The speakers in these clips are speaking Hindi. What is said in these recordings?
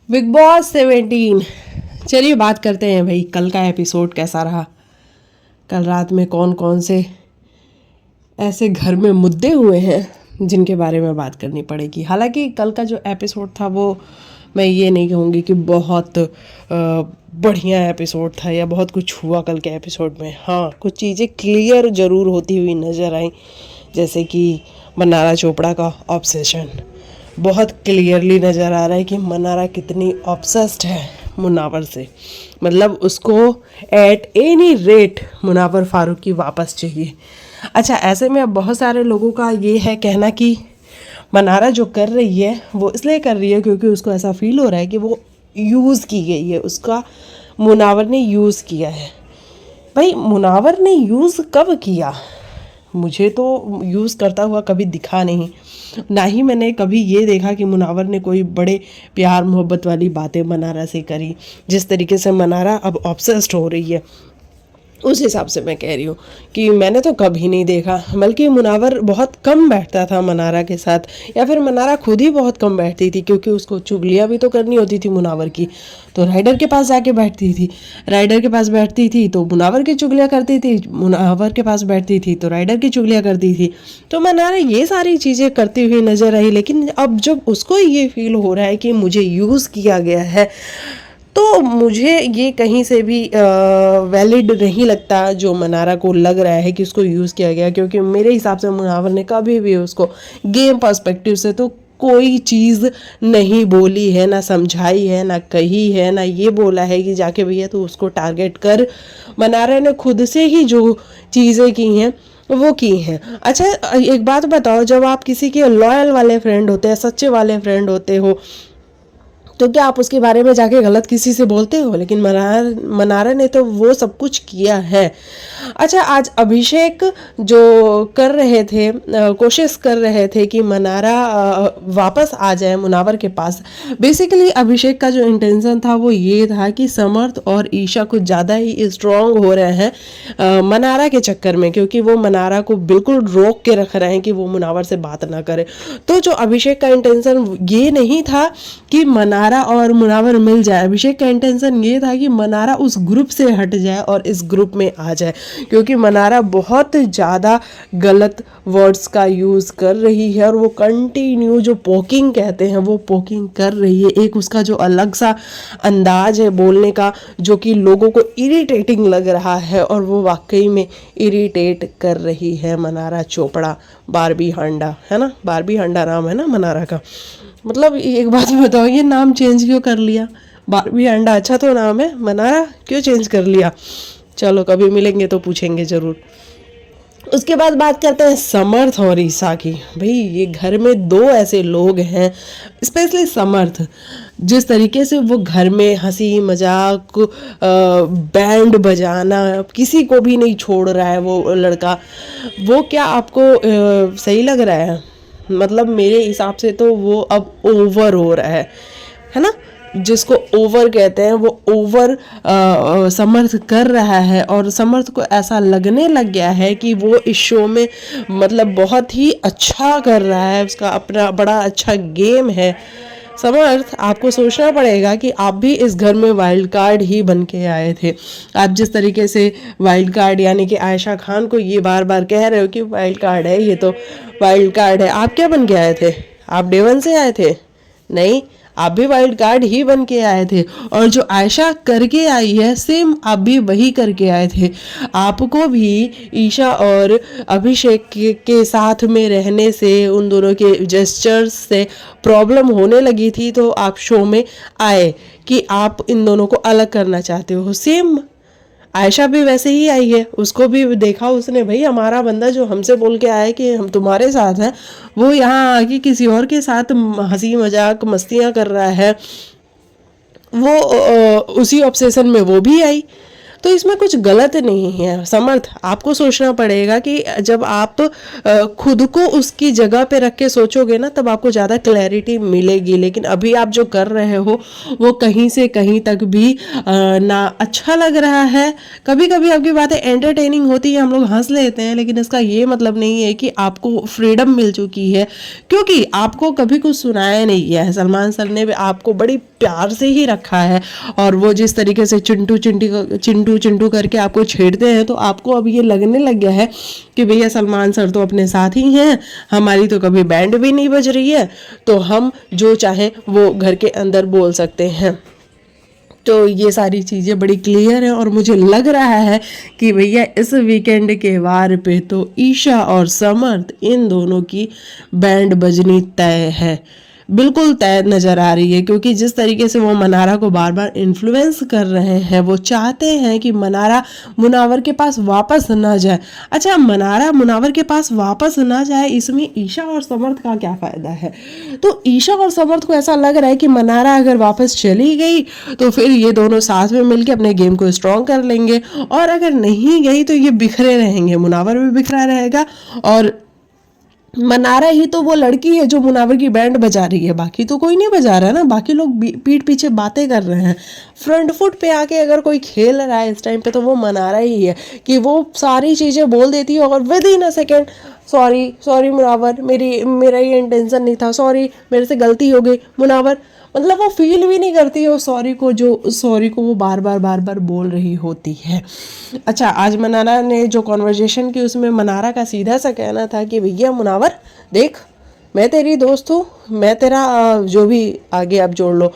Big boss 17। चलिए बात करते हैं भाई, कल का एपिसोड कैसा रहा। कल रात में कौन कौन से ऐसे घर में मुद्दे हुए हैं जिनके बारे में बात करनी पड़ेगी। हालांकि कल का जो एपिसोड था वो मैं ये नहीं कहूँगी कि बहुत बढ़िया एपिसोड था या बहुत कुछ हुआ कल के एपिसोड में। हाँ, कुछ चीज़ें क्लियर ज़रूर होती हुई नज़र आई, जैसे कि मनारा चोपड़ा का ऑब्सेशन बहुत क्लियरली नज़र आ रहा है कि मनारा कितनी ऑब्सेस्ड है मुनावर से। मतलब उसको at any rate Munawar Faruqui वापस चाहिए। अच्छा, ऐसे में अब बहुत सारे लोगों का ये है कहना कि मनारा जो कर रही है वो इसलिए कर रही है क्योंकि उसको ऐसा फील हो रहा है कि वो यूज़ की गई है, उसका मुनावर ने यूज़ किया है। भाई, मुनावर ने यूज़ कब किया? मुझे तो यूज़ करता हुआ कभी दिखा नहीं, ना ही मैंने कभी ये देखा कि मुनावर ने कोई बड़े प्यार मोहब्बत वाली बातें मनारा से करी। जिस तरीके से मनारा अब ऑब्सेस्ड हो रही है उस हिसाब से मैं कह रही हूँ कि मैंने तो कभी नहीं देखा। बल्कि मुनावर बहुत कम बैठता था मनारा के साथ, या फिर मनारा खुद ही बहुत कम बैठती थी क्योंकि उसको चुगलियाँ भी तो करनी होती थी मुनावर की। तो राइडर के पास जाके बैठती थी, राइडर के पास बैठती थी तो मुनावर की चुगलियाँ करती थी, मुनावर के पास बैठती थी तो राइडर की चुगलियाँ करती थी। तो मनारा ये सारी चीज़ें करती हुई नजर आई। लेकिन अब जब उसको ये फील हो रहा है कि मुझे यूज़ किया गया है, तो मुझे ये कहीं से भी वैलिड नहीं लगता जो मनारा को लग रहा है कि उसको यूज़ किया गया। क्योंकि मेरे हिसाब से मुनावर ने कभी भी उसको गेम पर्सपेक्टिव से तो कोई चीज़ नहीं बोली है, ना समझाई है, ना कही है, ना ये बोला है कि जाके भैया तो उसको टारगेट कर। मनारा ने खुद से ही जो चीज़ें की हैं वो की हैं। अच्छा, एक बात बताओ, जब आप किसी के लॉयल वाले फ्रेंड होते हैं, सच्चे वाले फ्रेंड होते हो, तो क्या आप उसके बारे में जाके गलत किसी से बोलते हो? लेकिन मनारा ने तो वो सब कुछ किया है। अच्छा, आज अभिषेक जो कर रहे थे, कोशिश कर रहे थे कि मनारा वापस आ जाए मुनावर के पास। बेसिकली अभिषेक का जो इंटेंशन था वो ये था कि समर्थ और ईशा कुछ ज़्यादा ही स्ट्रांग हो रहे हैं मनारा के चक्कर में, क्योंकि वो मनारा को बिल्कुल रोक के रख रहे हैं कि वो मुनावर से बात ना करे। तो जो अभिषेक का इंटेंशन ये नहीं था कि मनारा और मुनावर मिल जाए। अभिषेक का इंटेंशन ये था कि मनारा उस ग्रुप से हट जाए और इस ग्रुप में आ जाए, क्योंकि मनारा बहुत ज़्यादा गलत वर्ड्स का यूज़ कर रही है और वो कंटिन्यू जो पोकिंग कहते हैं वो पोकिंग कर रही है। एक उसका जो अलग सा अंदाज है बोलने का जो कि लोगों को इरिटेटिंग लग रहा है, और वो वाकई में इरिटेट कर रही है मनारा चोपड़ा। बारबी हांडा है ना, बारबी हांडा नाम है ना मनारा का। मतलब एक बात बताओ, ये नाम चेंज क्यों कर लिया? बारबी अंडा अच्छा तो नाम है, मनारा क्यों चेंज कर लिया? चलो कभी मिलेंगे तो पूछेंगे ज़रूर। उसके बाद बात करते हैं समर्थ और ईशा की। भाई, ये घर में दो ऐसे लोग हैं, स्पेशली समर्थ, जिस तरीके से वो घर में हंसी मजाक बैंड बजाना किसी को भी नहीं छोड़ रहा है वो लड़का। वो क्या आपको सही लग रहा है? मतलब मेरे हिसाब से तो वो अब ओवर हो रहा है ना। जिसको ओवर कहते हैं वो ओवर समर्थ कर रहा है, और समर्थ को ऐसा लगने लग गया है कि वो इस शो में मतलब बहुत ही अच्छा कर रहा है, उसका अपना बड़ा अच्छा गेम है। समर्थ, आपको सोचना पड़ेगा कि आप भी इस घर में वाइल्ड कार्ड ही बन के आए थे। आप जिस तरीके से वाइल्ड कार्ड यानी कि आयशा खान को ये बार बार कह रहे हो कि वाइल्ड कार्ड है, ये तो वाइल्ड कार्ड है, आप क्या बन के आए थे? आप डे वन से आए थे? नहीं, आप भी वाइल्ड कार्ड ही बन के आए थे। और जो आयशा करके आई है सेम आप भी वही करके आए थे। आपको भी ईशा और अभिषेक के साथ में रहने से, उन दोनों के जेस्चर्स से प्रॉब्लम होने लगी थी, तो आप शो में आए कि आप इन दोनों को अलग करना चाहते हो। सेम आयशा भी वैसे ही आई है, उसको भी देखा उसने, भाई हमारा बंदा जो हमसे बोल के आया है कि हम तुम्हारे साथ हैं, वो यहाँ आके किसी और के साथ हंसी मजाक मस्तियाँ कर रहा है। वो उसी ऑब्सेशन में वो भी आई। तो इसमें कुछ गलत नहीं है। समर्थ, आपको सोचना पड़ेगा कि जब आप खुद को उसकी जगह पे रख के सोचोगे ना, तब आपको ज़्यादा क्लैरिटी मिलेगी। लेकिन अभी आप जो कर रहे हो वो कहीं से कहीं तक भी ना अच्छा लग रहा है। कभी कभी आपकी बातें एंटरटेनिंग होती है, हम लोग हंस लेते हैं, लेकिन इसका ये मतलब नहीं है कि आपको फ्रीडम मिल चुकी है, क्योंकि आपको कभी कुछ सुनाया नहीं गया है। सलमान सर ने आपको बड़ी प्यार से ही रखा है, और वो जिस तरीके से चिंटू चिंटू चिंटू करके आपको छेड़ते हैं, तो आपको अब ये लगने लग गया है कि भैया सलमान सर तो अपने साथ ही हैं, हमारी तो कभी बैंड भी नहीं बज रही है, तो हम जो चाहें वो घर के अंदर बोल सकते हैं। तो ये सारी चीज़ें बड़ी क्लियर है, और मुझे लग रहा है कि भैया इस वीकेंड के वार पे तो ईशा और समर्थ इन दोनों की बैंड बजनी तय है, बिल्कुल तय नज़र आ रही है। क्योंकि जिस तरीके से वो मनारा को बार बार इन्फ्लुएंस कर रहे हैं, वो चाहते हैं कि मनारा मुनावर के पास वापस ना जाए। अच्छा, मनारा मुनावर के पास वापस ना जाए, इसमें ईशा और समर्थ का क्या फ़ायदा है? तो ईशा और समर्थ को ऐसा लग रहा है कि मनारा अगर वापस चली गई तो फिर ये दोनों साथ में मिलकर अपने गेम को स्ट्रॉन्ग कर लेंगे, और अगर नहीं गई तो ये बिखरे रहेंगे, मुनावर भी बिखरा रहेगा, और मनारा ही तो वो लड़की है जो मुनावर की बैंड बजा रही है, बाकी तो कोई नहीं बजा रहा है ना। बाकी लोग पीठ पीछे बातें कर रहे हैं। फ्रंट फुट पे आके अगर कोई खेल रहा है इस टाइम पे, तो वो मनारा ही है, कि वो सारी चीज़ें बोल देती है और with in a second, sorry sorry Munawar, मेरा ये इंटेंशन नहीं था, सॉरी मेरे से गलती हो गई मुनावर। मतलब वो फील भी नहीं करती है सॉरी को, जो सॉरी को वो बार बार बोल रही होती है। अच्छा, आज मनारा ने जो कॉन्वर्जेशन की, उसमें मनारा का सीधा सा कहना था कि भैया मुनावर देख, मैं तेरी दोस्त हूँ, मैं तेरा जो भी आगे आप जोड़ लो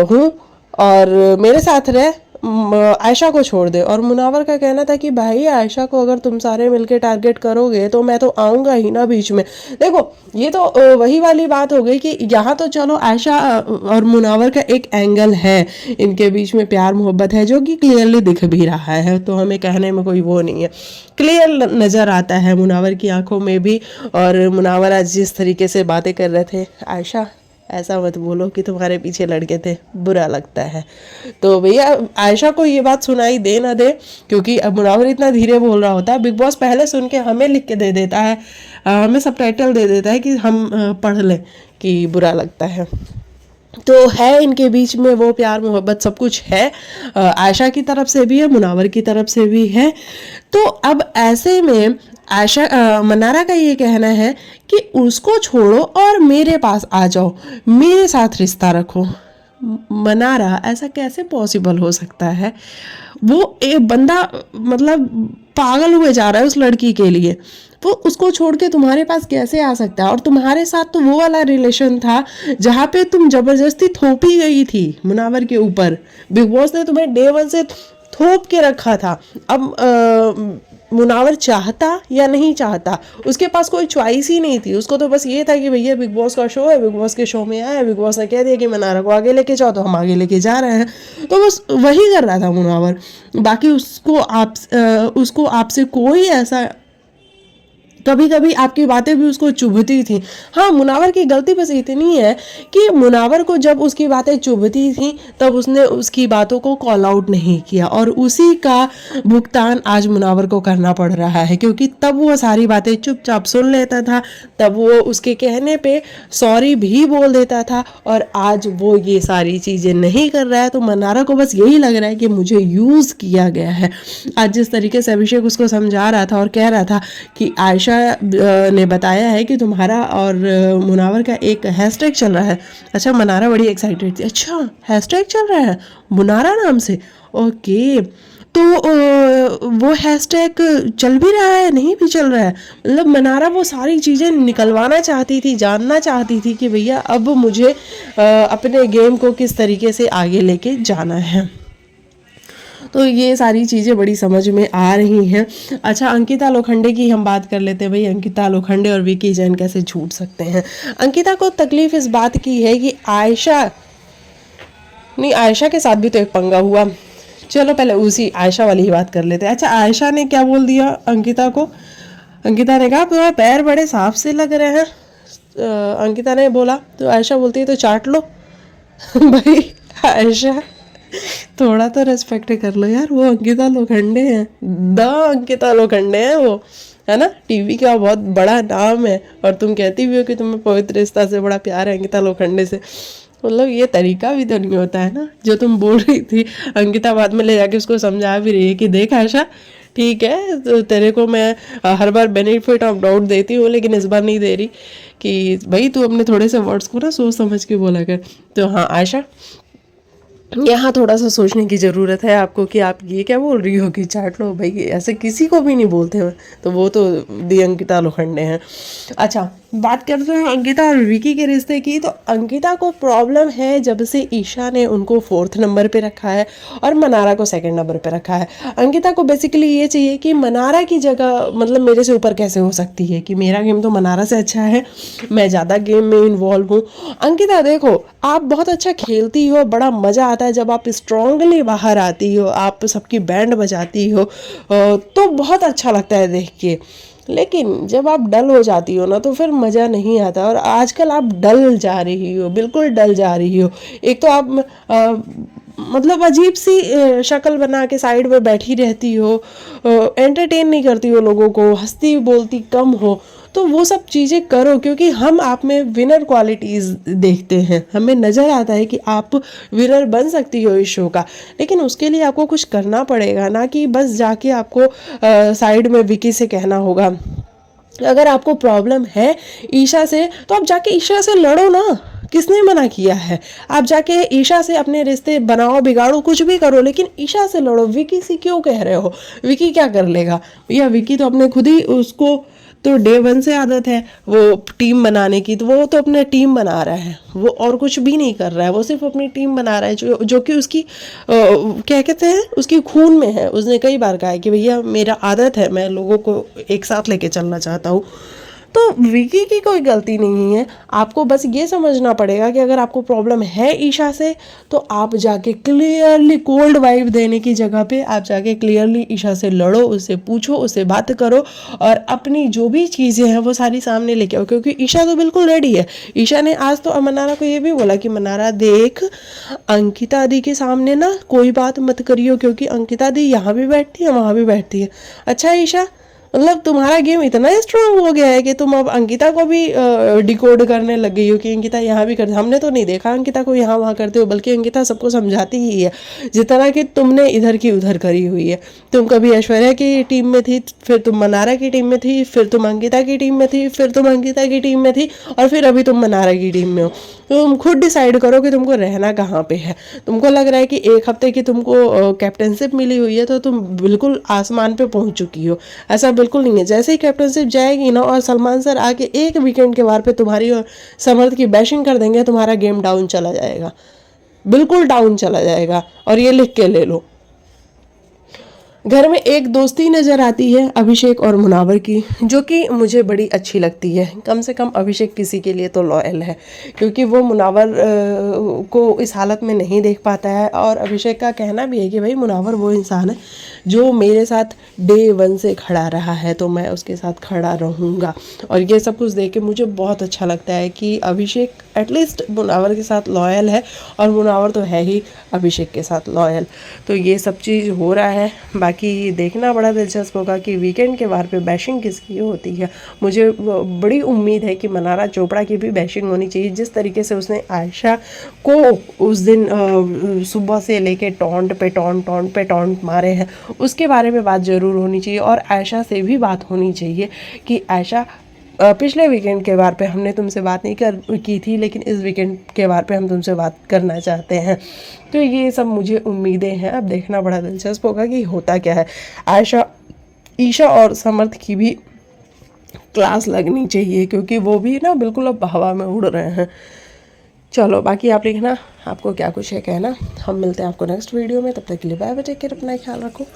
हूँ, और मेरे साथ रह, आयशा को छोड़ दे। और मुनावर का कहना था कि भाई आयशा को अगर तुम सारे मिलके टारगेट करोगे तो मैं तो आऊँगा ही ना बीच में। देखो, ये तो वही वाली बात हो गई कि यहाँ तो चलो आयशा और मुनावर का एक एंगल है, इनके बीच में प्यार मोहब्बत है, जो कि क्लियरली दिख भी रहा है, तो हमें कहने में कोई वो नहीं है, क्लियर नज़र आता है मुनावर की आंखों में भी। और मुनावर आज जिस तरीके से बातें कर रहे थे, आयशा ऐसा मत बोलो कि तुम्हारे पीछे लड़के थे, बुरा लगता है। तो भैया आयशा को ये बात सुनाई दे ना दे, क्योंकि अब मुनावर इतना धीरे बोल रहा होता है, बिग बॉस पहले सुन के हमें लिख के दे देता है, हमें सबटाइटल दे देता है कि हम पढ़ लें कि बुरा लगता है। तो है इनके बीच में वो प्यार मोहब्बत सब कुछ है, आयशा की तरफ से भी है, मुनावर की तरफ से भी है। तो अब ऐसे में आयशा मनारा का ये कहना है कि उसको छोड़ो और मेरे पास आ जाओ, मेरे साथ रिश्ता रखो। मनारा, ऐसा कैसे पॉसिबल हो सकता है? वो एक बंदा मतलब पागल हुए जा रहा है उस लड़की के लिए, वो उसको छोड़ के तुम्हारे पास कैसे आ सकता है? और तुम्हारे साथ तो वो वाला रिलेशन था जहाँ पे तुम जबरदस्ती थोपी गई थी मुनावर के ऊपर, बिग बॉस ने तुम्हें डे वन से थोप के रखा था। अब मुनावर चाहता या नहीं चाहता, उसके पास कोई चॉइस ही नहीं थी, उसको तो बस ये था कि भैया बिग बॉस का शो है, बिग बॉस के शो में आया, बिग बॉस ने कह दिया कि मनारा को आगे लेके जाओ, तो हम आगे लेके जा रहे हैं, तो बस वही कर रहा था मुनावर। बाकी उसको आपसे कोई ऐसा, कभी कभी आपकी बातें भी उसको चुभती थी। हाँ, मुनावर की गलती बस इतनी है कि मुनावर को जब उसकी बातें चुभती थी तब उसने उसकी बातों को कॉल आउट नहीं किया, और उसी का भुगतान आज मुनावर को करना पड़ रहा है, क्योंकि तब वो सारी बातें चुपचाप सुन लेता था, तब वो उसके कहने पे सॉरी भी बोल देता था, और आज वो ये सारी चीज़ें नहीं कर रहा है। तो मनारा को बस यही लग रहा है कि मुझे यूज़ किया गया है। आज जिस तरीके से अभिषेक उसको समझा रहा था और कह रहा था कि आयशा ने बताया है कि तुम्हारा और मुनावर का एक हैशटैग चल रहा है। अच्छा, मनारा बड़ी एक्साइटेड थी, अच्छा हैशटैग चल रहा है मुनारा नाम से, ओके, तो वो हैशटैग चल भी रहा है, नहीं भी चल रहा है, मतलब मनारा वो सारी चीज़ें निकलवाना चाहती थी, जानना चाहती थी कि भैया अब मुझे अपने गेम को किस तरीके से आगे लेके जाना है। तो ये सारी चीज़ें बड़ी समझ में आ रही हैं। अच्छा, अंकिता लोखंडे की हम बात कर लेते हैं। भाई अंकिता लोखंडे और विकी जैन कैसे झूठ सकते हैं? अंकिता को तकलीफ इस बात की है कि आयशा के साथ भी तो एक पंगा हुआ। चलो पहले उसी आयशा वाली ही बात कर लेते हैं। अच्छा, आयशा ने क्या बोल दिया अंकिता को? अंकिता ने कहा तुम्हारे पैर बड़े साफ से लग रहे हैं। अंकिता ने बोला, तो आयशा बोलती है तो चाट लो। भाई आयशा थोड़ा तो रेस्पेक्ट कर लो यार, वो अंकिता लोखंडे हैं, द अंकिता लोखंडे हैं वो, है ना, टीवी का बहुत बड़ा नाम है। और तुम कहती भी हो कि तुम्हें पवित्र रिश्ता से बड़ा प्यार है अंकिता लोखंडे से, मतलब ये तरीका भी तो नहीं होता है ना। जो तुम बोल रही थी, अंकिता बाद में ले जाके उसको समझा भी रही है कि देख आशा, ठीक है तो तेरे को मैं हर बार बेनिफिट ऑफ डाउट देती हूँ, लेकिन इस बार नहीं दे रही, कि भाई तू अपने थोड़े से वर्ड्स को ना सोच समझ के बोला कर। तो हाँ आशा, यहाँ थोड़ा सा सोचने की ज़रूरत है आपको कि आप ये क्या बोल रही हो कि चाट लो भाई, ऐसे किसी को भी नहीं बोलते हैं। तो वो तो दी अंकिता लोखंडे हैं। अच्छा, बात करते हैं अंकिता और विकी के रिश्ते की। तो अंकिता को प्रॉब्लम है जब से ईशा ने उनको 4th नंबर पे रखा है और मनारा को 2nd नंबर पे रखा है। अंकिता को बेसिकली ये चाहिए कि मनारा की जगह मतलब मेरे से ऊपर कैसे हो सकती है, कि मेरा गेम तो मनारा से अच्छा है, मैं ज़्यादा गेम में इन्वॉल्व हूँ। अंकिता देखो, आप बहुत अच्छा खेलती हो, बड़ा मज़ा आता है जब आप स्ट्रांगली बाहर आती हो, आप सबकी बैंड बजाती हो, तो बहुत अच्छा लगता है देख के। लेकिन जब आप डल हो जाती हो ना तो फिर मज़ा नहीं आता, और आजकल आप डल जा रही हो, बिल्कुल डल जा रही हो। एक तो आप मतलब अजीब सी शक्ल बना के साइड में बैठी रहती हो, एंटरटेन नहीं करती हो लोगों को, हंसती बोलती कम हो। तो वो सब चीज़ें करो, क्योंकि हम आप में विनर क्वालिटीज़ देखते हैं, हमें नज़र आता है कि आप विनर बन सकती हो इस शो का। लेकिन उसके लिए आपको कुछ करना पड़ेगा, ना कि बस जाके आपको साइड में विकी से कहना होगा। अगर आपको प्रॉब्लम है ईशा से तो आप जाके ईशा से लड़ो ना, किसने मना किया है। आप जाके ईशा से अपने रिश्ते बनाओ, बिगाड़ो, कुछ भी करो, लेकिन ईशा से लड़ो। विकी से क्यों कह रहे हो, विकी क्या कर लेगा भैया, विकी तो अपने खुद ही, उसको तो डे 1 से आदत है वो टीम बनाने की, तो वो तो अपने टीम बना रहा है, वो और कुछ भी नहीं कर रहा है, वो सिर्फ अपनी टीम बना रहा है, जो कि उसकी क्या कहते हैं, उसकी खून में है। उसने कई बार कहा है कि भैया मेरा आदत है, मैं लोगों को एक साथ लेके चलना चाहता हूँ। तो विकी की कोई गलती नहीं है। आपको बस ये समझना पड़ेगा कि अगर आपको प्रॉब्लम है ईशा से, तो आप जाके क्लियरली, कोल्ड वाइब देने की जगह पे आप जाके क्लियरली ईशा से लड़ो, उससे पूछो, उससे बात करो, और अपनी जो भी चीज़ें हैं वो सारी सामने लेके आओ। क्योंकि ईशा तो बिल्कुल रेडी है। ईशा ने आज तो मनारा को ये भी बोला कि मनारा देख, अंकिता दी के सामने ना कोई बात मत करियो, क्योंकि अंकिता दी यहाँ भी बैठती है, वहाँ भी बैठती है। अच्छा ईशा, मतलब तुम्हारा गेम इतना स्ट्रांग हो गया है कि तुम अब अंकिता को भी डिकोड करने लग गई हो कि अंकिता यहाँ भी करती। हमने तो नहीं देखा अंकिता को यहाँ वहाँ करते हो, बल्कि अंकिता सबको समझाती ही है, जितना कि तुमने इधर की उधर करी हुई है। तुम कभी ऐश्वर्या की टीम में थी, फिर तुम मनारा की टीम में थी, फिर तुम अंकिता की टीम में थी, फिर तुम अंकिता की टीम में थी, और फिर अभी तुम मनारा की टीम में हो। तो तुम खुद डिसाइड करो कि तुमको रहना कहाँ पे है। तुमको लग रहा है कि 1 हफ्ते की तुमको कैप्टनशिप मिली हुई है तो तुम बिल्कुल आसमान पे पहुंच चुकी हो, ऐसा बिल्कुल नहीं है। जैसे ही कैप्टनशिप जाएगी ना और सलमान सर आके एक वीकेंड के वार पे तुम्हारी और समर्थ की बैशिंग कर देंगे, तुम्हारा गेम डाउन चला जाएगा, बिल्कुल डाउन चला जाएगा। और ये लिख के ले लो। घर में एक दोस्ती नज़र आती है अभिषेक और मुनावर की, जो कि मुझे बड़ी अच्छी लगती है। कम से कम अभिषेक किसी के लिए तो लॉयल है, क्योंकि वो मुनावर को इस हालत में नहीं देख पाता है। और अभिषेक का कहना भी है कि भाई मुनावर वो इंसान है जो मेरे साथ डे 1 से खड़ा रहा है, तो मैं उसके साथ खड़ा रहूँगा। और ये सब कुछ देख के मुझे बहुत अच्छा लगता है कि अभिषेक एटलीस्ट मुनावर के साथ लॉयल है, और मुनावर तो है ही अभिषेक के साथ लॉयल। तो ये सब चीज़ हो रहा है। बाकी देखना बड़ा दिलचस्प होगा कि वीकेंड के बार पे बैशिंग किसकी होती है। मुझे बड़ी उम्मीद है कि मनारा चोपड़ा की भी बैशिंग होनी चाहिए। जिस तरीके से उसने आयशा को उस दिन सुबह से लेके टॉन्ट पे टॉन्ट मारे हैं, उसके बारे में बात ज़रूर होनी चाहिए। और आयशा से भी बात होनी चाहिए कि आयशा, पिछले वीकेंड के बार पे हमने तुमसे बात नहीं की थी, लेकिन इस वीकेंड के बार पे हम तुमसे बात करना चाहते हैं। तो ये सब मुझे उम्मीदें हैं। अब देखना बड़ा दिलचस्प होगा कि होता क्या है। आयशा, ईशा और समर्थ की भी क्लास लगनी चाहिए, क्योंकि वो भी ना बिल्कुल अब हवा में उड़ रहे हैं। चलो बाकी आप लिखना आपको क्या कुछ है कहना। हम मिलते हैं आपको नेक्स्ट वीडियो में, तब तक के लिए बाय बाय, टेक केयर, अपना ख्याल रखो।